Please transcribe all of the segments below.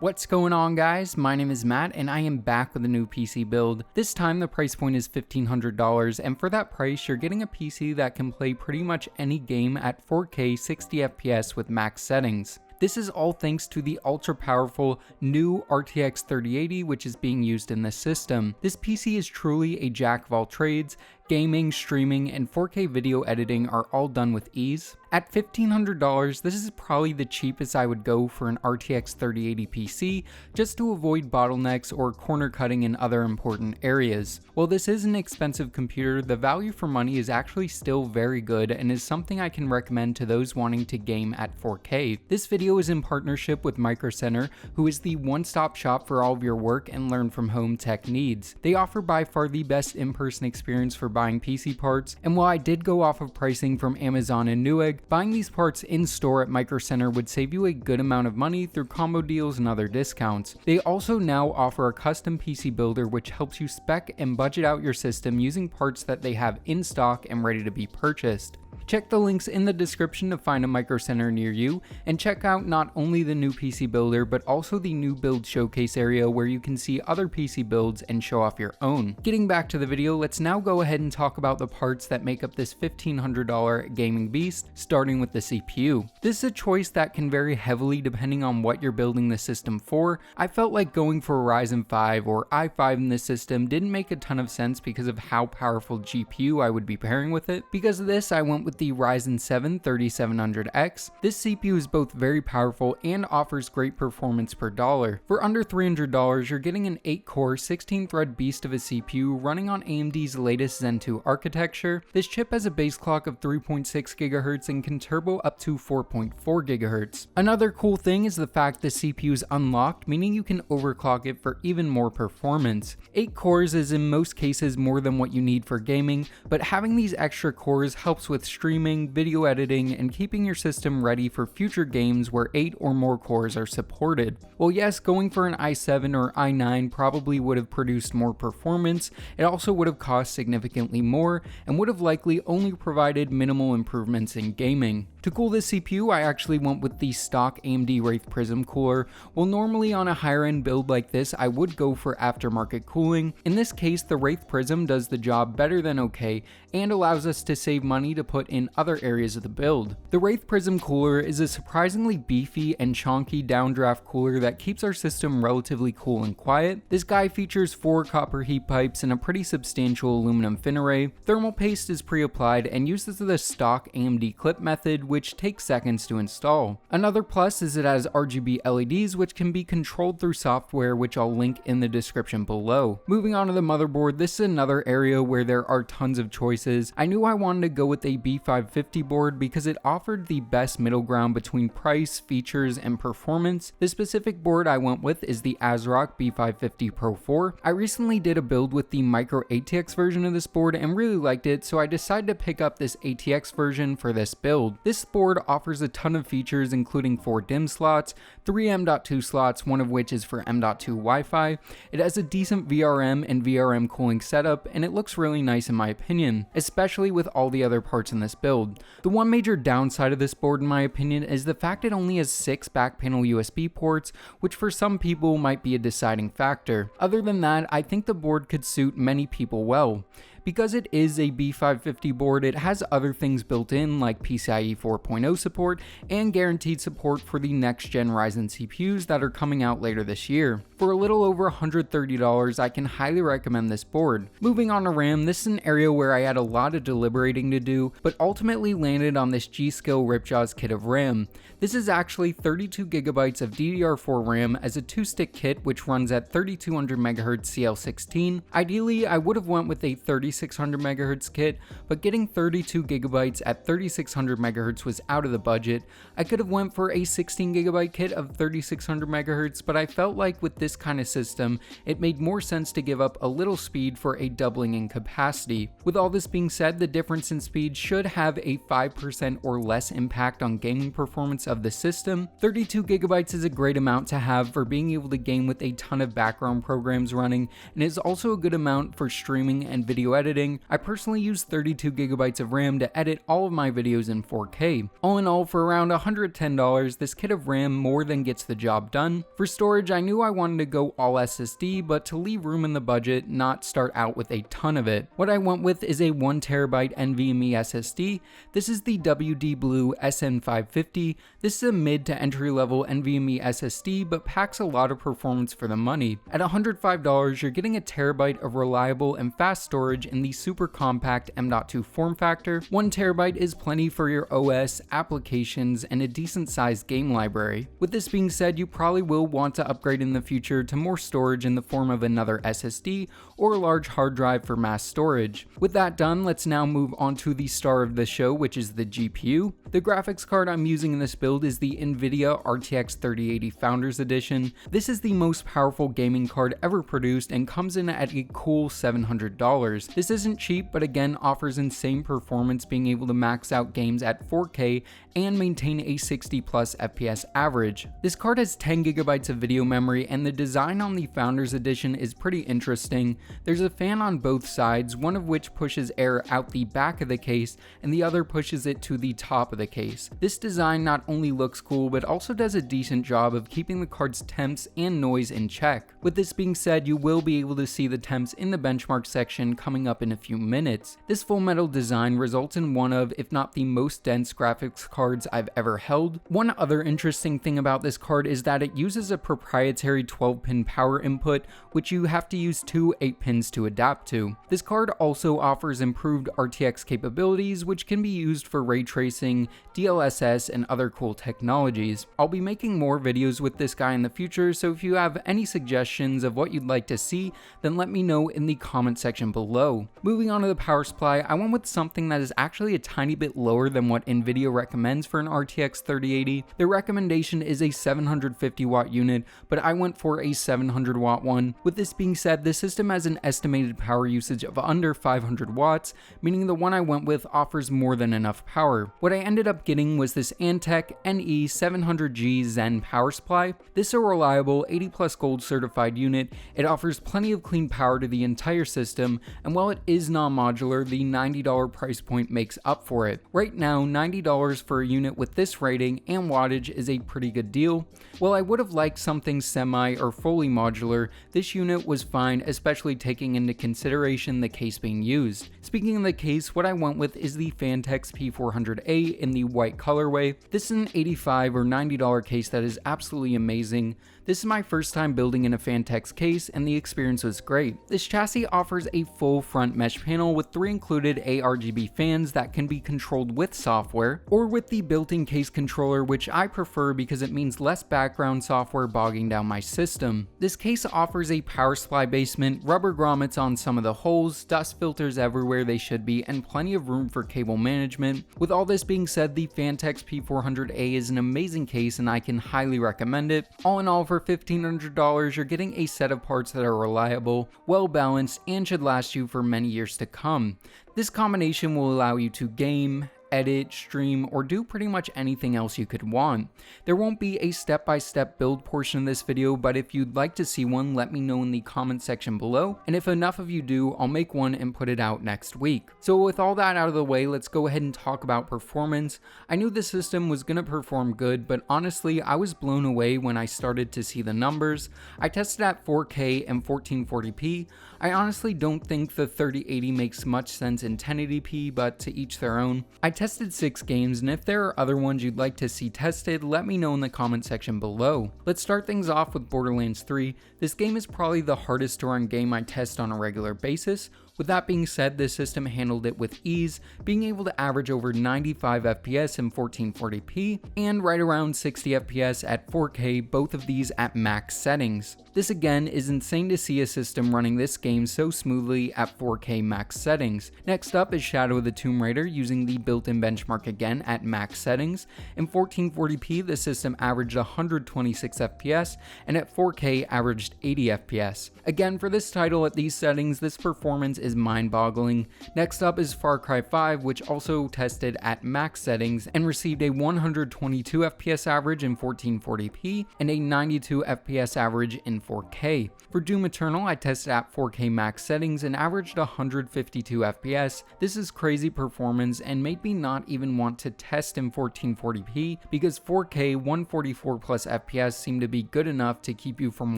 What's going on, guys? My name is Matt and I am back with a new PC build. This time the price point is $1,500, and for that price you're getting a PC that can play pretty much any game at 4K 60 FPS with max settings. This is all thanks to the ultra powerful new RTX 3080 which is being used in this system. This PC is truly a jack of all trades. Gaming, streaming, and 4K video editing are all done with ease. At $1,500, this is probably the cheapest I would go for an RTX 3080 PC, just to avoid bottlenecks or corner cutting in other important areas. While this is an expensive computer, the value for money is actually still very good and is something I can recommend to those wanting to game at 4K. This video is in partnership with Microcenter, who is the one-stop shop for all of your work and learn from home tech needs. They offer by far the best in-person experience for buying PC parts, and while I did go off of pricing from Amazon and Newegg, buying these parts in store at Microcenter would save you a good amount of money through combo deals and other discounts. They also now offer a custom PC builder which helps you spec and budget out your system using parts that they have in stock and ready to be purchased. Check the links in the description to find a Microcenter near you, and check out not only the new PC builder but also the new build showcase area where you can see other PC builds and show off your own. Getting back to the video, let's now go ahead and talk about the parts that make up this $1,500 gaming beast, starting with the CPU. This is a choice that can vary heavily depending on what you're building the system for. I felt like going for a Ryzen 5 or i5 in this system didn't make a ton of sense because of how powerful GPU I would be pairing with it. Because of this, I went with the Ryzen 7 3700X. This CPU is both very powerful and offers great performance per dollar. For under $300, you're getting an 8-core, 16-thread beast of a CPU running on AMD's latest Zen 2 architecture. This chip has a base clock of 3.6 GHz and can turbo up to 4.4 GHz. Another cool thing is the fact the CPU is unlocked, meaning you can overclock it for even more performance. 8 cores is in most cases more than what you need for gaming, but having these extra cores helps with streaming, video editing, and keeping your system ready for future games where 8 or more cores are supported. Well, yes, going for an i7 or i9 probably would have produced more performance. It also would have cost significantly more and would have likely only provided minimal improvements in gaming. To cool this CPU, I actually went with the stock AMD Wraith Prism cooler. While normally on a higher end build like this, I would go for aftermarket cooling. In this case, the Wraith Prism does the job better than okay and allows us to save money to put in other areas of the build. The Wraith Prism cooler is a surprisingly beefy and chonky downdraft cooler that keeps our system relatively cool and quiet. This guy features 4 copper heat pipes and a pretty substantial aluminum fin array. Thermal paste is pre-applied and uses the stock AMD clip method, which takes seconds to install. Another plus is it has RGB LEDs which can be controlled through software, which I'll link in the description below. Moving on to the motherboard, this is another area where there are tons of choices. I knew I wanted to go with a B550 board because it offered the best middle ground between price, features, and performance. The specific board I went with is the ASRock B550 Pro 4. I recently did a build with the Micro ATX version of this board and really liked it, so I decided to pick up this ATX version for this build. This board offers a ton of features including 4 DIMM slots, 3 M.2 slots, one of which is for M.2 Wi-Fi. It has a decent VRM and VRM cooling setup, and it looks really nice in my opinion, especially with all the other parts in this build. The one major downside of this board in my opinion is the fact it only has 6 back panel USB ports, which for some people might be a deciding factor. Other than that, I think the board could suit many people well. Because it is a B550 board, it has other things built in like PCIe 4.0 support and guaranteed support for the next gen Ryzen CPUs that are coming out later this year. For a little over $130, I can highly recommend this board. Moving on to RAM, this is an area where I had a lot of deliberating to do, but ultimately landed on this G.Skill Ripjaws kit of RAM. This is actually 32 GB of DDR4 RAM as a 2-stick kit which runs at 3200 MHz CL16. Ideally, I would have went with a 3600 MHz kit, but getting 32 GB at 3600 MHz was out of the budget. I could have went for a 16 GB kit of 3600 MHz, but I felt like with this kind of system, it made more sense to give up a little speed for a doubling in capacity. With all this being said, the difference in speed should have a 5% or less impact on gaming performance of the system. 32 GB is a great amount to have for being able to game with a ton of background programs running, and is also a good amount for streaming and video editing editing. I personally use 32GB of RAM to edit all of my videos in 4K. All in all, for around $110, this kit of RAM more than gets the job done. For storage, I knew I wanted to go all SSD, but to leave room in the budget, not start out with a ton of it. What I went with is a 1TB NVMe SSD. This is the WD Blue SN550. This is a mid to entry level NVMe SSD, but packs a lot of performance for the money. At $105, you're getting a terabyte of reliable and fast storage in the super compact M.2 form factor. 1TB is plenty for your OS, applications, and a decent sized game library. With this being said, you probably will want to upgrade in the future to more storage in the form of another SSD or a large hard drive for mass storage. With that done, let's now move on to the star of the show, which is the GPU. The graphics card I'm using in this build is the NVIDIA RTX 3080 Founders Edition. This is the most powerful gaming card ever produced and comes in at a cool $700. This isn't cheap, but again offers insane performance, being able to max out games at 4K and maintain a 60+ FPS average. This card has 10GB of video memory, and the design on the Founders Edition is pretty interesting. There's a fan on both sides, one of which pushes air out the back of the case and the other pushes it to the top of the case. This design not only looks cool, but also does a decent job of keeping the card's temps and noise in check. With this being said, you will be able to see the temps in the benchmark section coming up in a few minutes. This full metal design results in one of, if not the most dense graphics cards I've ever held. One other interesting thing about this card is that it uses a proprietary 12-pin power input, which you have to use two 8-pins to adapt to. This card also offers improved RTX capabilities, which can be used for ray tracing, DLSS, and other cool technologies. I'll be making more videos with this guy in the future, so if you have any suggestions of what you'd like to see, then let me know in the comment section below. Moving on to the power supply, I went with something that is actually a tiny bit lower than what NVIDIA recommends for an RTX 3080. Their recommendation is a 750 watt unit, but I went for a 700 watt one. With this being said, the system has an estimated power usage of under 500 watts, meaning the one I went with offers more than enough power. What I ended up getting was this Antec NE700G Zen power supply. This is a reliable 80+ gold certified unit. It offers plenty of clean power to the entire system, and while it is non-modular, the $90 price point makes up for it. Right now, $90 for a unit with this rating and wattage is a pretty good deal. While I would have liked something semi or fully modular, this unit was fine, especially taking into consideration the case being used. Speaking of the case, what I went with is the Phanteks P400A in the white colorway. This is an $85 or $90 case that is absolutely amazing. This is my first time building in a Phanteks case, and the experience was great. This chassis offers a full front mesh panel with 3 included ARGB fans that can be controlled with software, or with the built-in case controller, which I prefer because it means less background software bogging down my system. This case offers a power supply basement, rubber grommets on some of the holes, dust filters everywhere they should be, and plenty of room for cable management. With all this being said, the Phanteks P400A is an amazing case and I can highly recommend it. All in all, for $1,500, you're getting a set of parts that are reliable, well balanced, and should last you for many years to come. This combination will allow you to game, edit, stream, or do pretty much anything else you could want. There won't be a step-by-step build portion of this video, but if you'd like to see one, let me know in the comment section below, and if enough of you do, I'll make one and put it out next week. So with all that out of the way, let's go ahead and talk about performance. I knew the system was going to perform good, but honestly, I was blown away when I started to see the numbers. I tested at 4K and 1440p. I honestly don't think the 3080 makes much sense in 1080p, but to each their own. I tested 6 games, and if there are other ones you'd like to see tested, let me know in the comment section below. Let's start things off with Borderlands 3. This game is probably the hardest to run game I test on a regular basis. With that being said, the system handled it with ease, being able to average over 95 FPS in 1440p and right around 60 FPS at 4K, both of these at max settings. This again is insane to see a system running this game so smoothly at 4K max settings. Next up is Shadow of the Tomb Raider using the built-in built-in benchmark again at max settings. In 1440p, the system averaged 126 FPS, and at 4K averaged 80 FPS. Again, for this title at these settings, this performance is mind-boggling. Next up is Far Cry 5, which also tested at max settings and received a 122 FPS average in 1440p and a 92 FPS average in 4K. For Doom Eternal, I tested at 4K max settings and averaged 152 FPS. This is crazy performance and made me not even want to test in 1440p because 4K 144 plus FPS seemed to be good enough to keep you from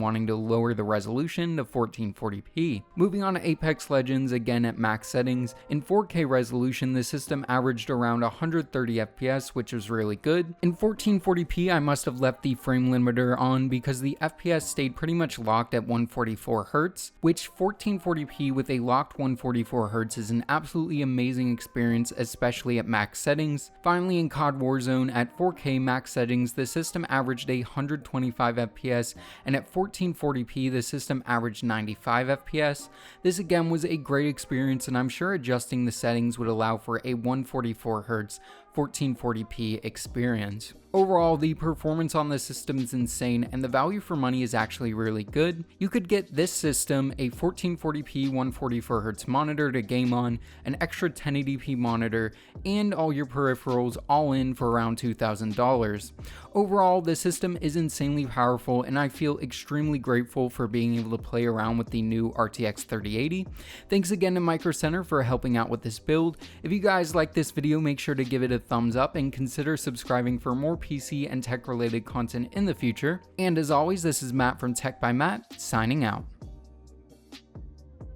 wanting to lower the resolution to 1440p. Moving on to Apex Legends, again at max settings. In 4K resolution, the system averaged around 130 FPS, which was really good. In 1440p, I must have left the frame limiter on because the FPS stayed pretty much locked at 144 Hz, which 1440p with a locked 144 Hz is an absolutely amazing experience, especially at max settings. Finally, in COD Warzone, at 4K max settings, the system averaged 125 FPS, and at 1440p, the system averaged 95 FPS. This again was a great experience, and I'm sure adjusting the settings would allow for a 144 Hz 1440p experience. Overall, the performance on this system is insane and the value for money is actually really good. You could get this system, a 1440p 144Hz monitor to game on, an extra 1080p monitor, and all your peripherals all in for around $2,000. Overall, the system is insanely powerful and I feel extremely grateful for being able to play around with the new RTX 3080. Thanks again to Microcenter for helping out with this build. If you guys like this video, make sure to give it a thumbs up and consider subscribing for more PC and tech related content in the future. And as always, this is Matt from Tech by Matt, signing out.